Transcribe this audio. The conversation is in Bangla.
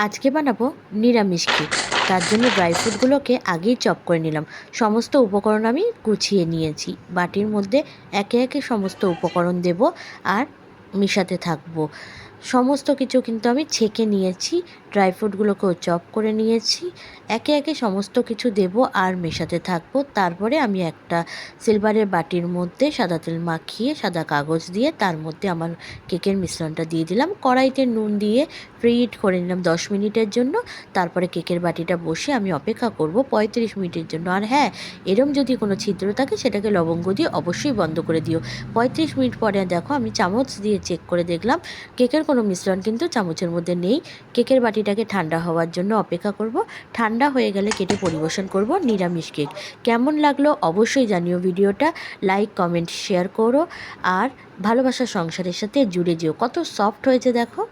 আজকে বানাবো নিরামিষ কেক। তার জন্য ড্রাই ফ্রুটগুলোকে আগেই চপ করে নিলাম। সমস্ত উপকরণ আমি গুছিয়ে নিয়েছি। বাটির মধ্যে একে একে সমস্ত উপকরণ দেব আর মেশাতে থাকবো। সমস্ত কিছু কিন্তু আমি ছেঁকে নিয়েছি। ড্রাই ফ্রুটগুলোকেও চপ করে নিয়েছি। একে একে সমস্ত কিছু দেব আর মেশাতে থাকবো। তারপরে আমি একটা সিলভারের বাটির মধ্যে সাদা তেল মাখিয়ে সাদা কাগজ দিয়ে তার মধ্যে আমার কেকের মিশ্রণটা দিয়ে দিলাম। কড়াইতে নুন দিয়ে প্রিহিট করে নিলাম 10 মিনিটের জন্য। তারপরে কেকের বাটিটা বসে আমি অপেক্ষা করব 35 মিনিটের জন্য। আর হ্যাঁ, এরম যদি কোনো ছিদ্র থাকে সেটাকে লবঙ্গ দিয়ে অবশ্যই বন্ধ করে দিও। 35 মিনিট পরে দেখো আমি চামচ দিয়ে চেক করে দেখলাম কেকের কোনো মিশ্রণ কিন্তু চামচের মধ্যে নেই। কেকের বাটিটাকে ঠান্ডা হওয়ার জন্য অপেক্ষা করব। ঠান্ডা হয়ে গেলে কেটে পরিবেশন করব নিরামিষ কেক। কেমন লাগলো অবশ্যই জানিও। ভিডিওটা লাইক, কমেন্ট, শেয়ার করো আর ভালোবাসার সংসারের সাথে জুড়ে যেও। কত সফট হয়েছে দেখো।